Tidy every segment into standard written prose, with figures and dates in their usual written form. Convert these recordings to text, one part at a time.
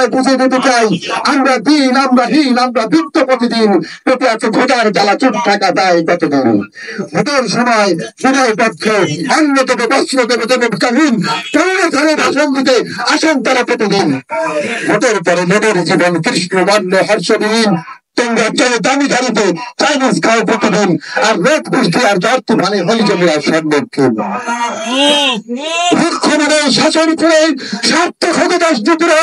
রাস্তায় বুঝিয়ে দিতে চাই, আমরা দিন, আমরা হীন, আমরা বৃত্ত প্রতিদিন পেতে আছে ভোটার জ্বালা, চুপ থাকা দায় কতদিন। ভোটের সময় বিনয় পক্ষে অন্য দেবে, বস্ত্র দেবে, দেবে ভিটামিন, ধারে ভাষণ দিতে আসেন তারা প্রতিদিন। ভোটের পরে মেয়েদের জীবন কৃষ্ণ বর্ণ হর্ষবিহীন, তোমরা চলে দামি গাড়িতে চাইনিজ খাও প্রতিদিন, আর রোদ বৃষ্টি আর জ্বর তুফানে হলি জমিরা সম্মুখীন। দুঃখ মানে শাসন করে সার্থক হতে দেশ দুপুরে,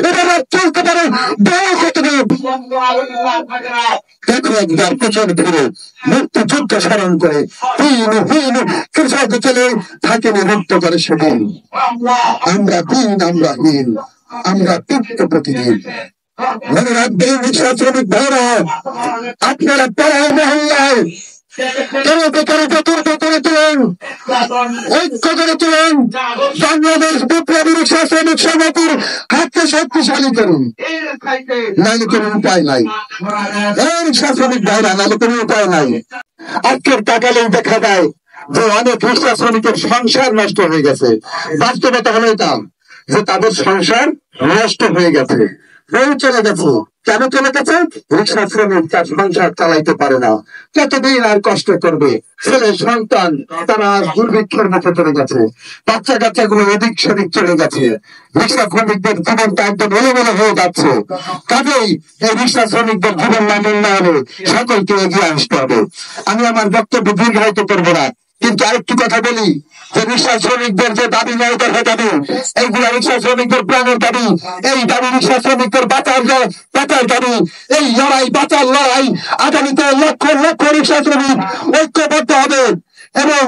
এবার আর চলতে পারে বড় কতদিন। দেখো একবার পেছন ফিরে মুক্তিযুদ্ধ স্মরণ করে হীন হীন কৃষক ছেলে থাকেনি মুক্ত করে সেদিন। আমরা দিন, আমরা হীন, আমরা তিক্ত প্রতিদিন। মনে রাখবেন রিক্সা শ্রমিক ভাইরা, আপনারা পাড়ায় মহল্লায় ঐক্য করে তুলেন, বাংলাদেশ বিপ্লবী রিক্সা শ্রমিক সমিতির হাতকে শক্তিশালী করুন, নাইলে কোনো উপায় নাই। রিক্সা শ্রমিক ভাইরা, নাইলে কোনো উপায় নাই। আজকের তাকালেই দেখা যায় যে অনেক রিক্সা শ্রমিকের সংসার নষ্ট হয়ে গেছে। বাস্তবতা হলো এটা যে তাদের সংসার নষ্ট হয়ে গেছে, বউ চলে গেছে। কেন চলে গেছে? রিক্সা শ্রমিক তার সংসার চালাইতে পারে না, কতদিন আর কষ্ট করবে। ছেলে সন্তান তারা দুর্ভিক্ষের মুখে চলে গেছে, বাচ্চা কাচ্চা গুলো এদিক সেদিক চলে গেছে। রিক্সা শ্রমিকদের জীবনটা একদম এলোমেলো হয়ে যাচ্ছে। কাজেই এই রিক্সা শ্রমিকদের জীবন মান উন্নয়নে সকলকে এগিয়ে আসতে হবে। আমি আমার বক্তব্য দীর্ঘায়িত করবো না, কিন্তু আরেকটি কথা বলি যে রিক্সা শ্রমিকদের যে দাবি ন্যায় দেখা যাবে, এইগুলা রিক্সা শ্রমিকদের প্রাণের দাবি। এই দাবি রিক্সা শ্রমিকদের বাঁচার দাবি। এই লড়াই, বাঁচার লড়াই আগামীতে লক্ষ লক্ষ রিক্সা শ্রমিক ঐক্যবদ্ধ হবে এবং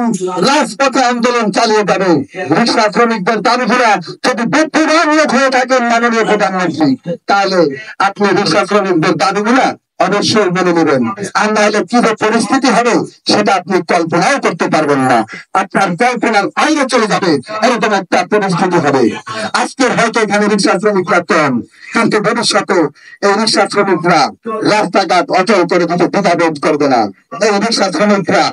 রাজপথে আন্দোলন চালিয়ে যাবে। রিক্সা শ্রমিকদের দাবিগুলা যদি বুদ্ধিমান লোক হয়ে থাকেন মাননীয় প্রধানমন্ত্রী, তাহলে আপনি রিক্সা শ্রমিকদের দাবিগুলা অবশ্যই মেনে নেবেন। আর নাহলে কি যে পরিস্থিতি হবে সেটা আপনি কল্পনাও করতে পারবেন না, আপনার কল্পনার বাইরে চলে যাবে এরকম একটা পরিস্থিতি হবে। আজকের হয়তো এখানে রিক্সা শ্রমিকরা কম, কিন্তু ভবিষ্যতে এই রিক্সা শ্রমিকরা রাস্তাঘাট অচল করে দিতে দ্বিধাবোধ করবে না। এই রিক্সা শ্রমিকরা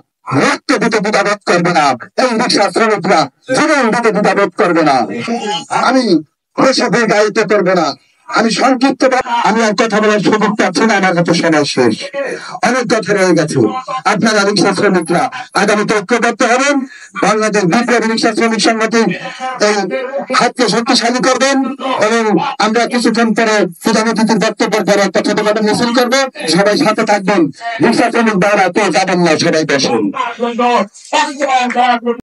রক্ত দিতে দ্বিধাবোধ করবে না। এই রিক্সা শ্রমিকরা জীবন দিতে দ্বিধাবোধ করবে না। আমি বেশি দীর্ঘায়িত করবো না, আমি সংক্ষিপ্ত, আমি আর কথা বলার সুযোগ পাচ্ছি না, আমার কাছে সময় শেষ, অনেক কথা রয়ে গেছে। আপনারা রিক্সা শ্রমিকরা আগামীতে ঐক্যবদ্ধ হবেন, বাংলাদেশ বিপ্লবী রিক্সা শ্রমিক সংগঠন এই হাতকে শক্তিশালী করবেন এবং আমরা কিছুক্ষণ পরে প্রধান অতিথির বক্তব্যের পরে একটা ছোটখাটো মিছিল করবো। সবাই সাথে থাকবেন। রিক্সা শ্রমিক দ্বারা তো যাবেন না, সবাই বসুন।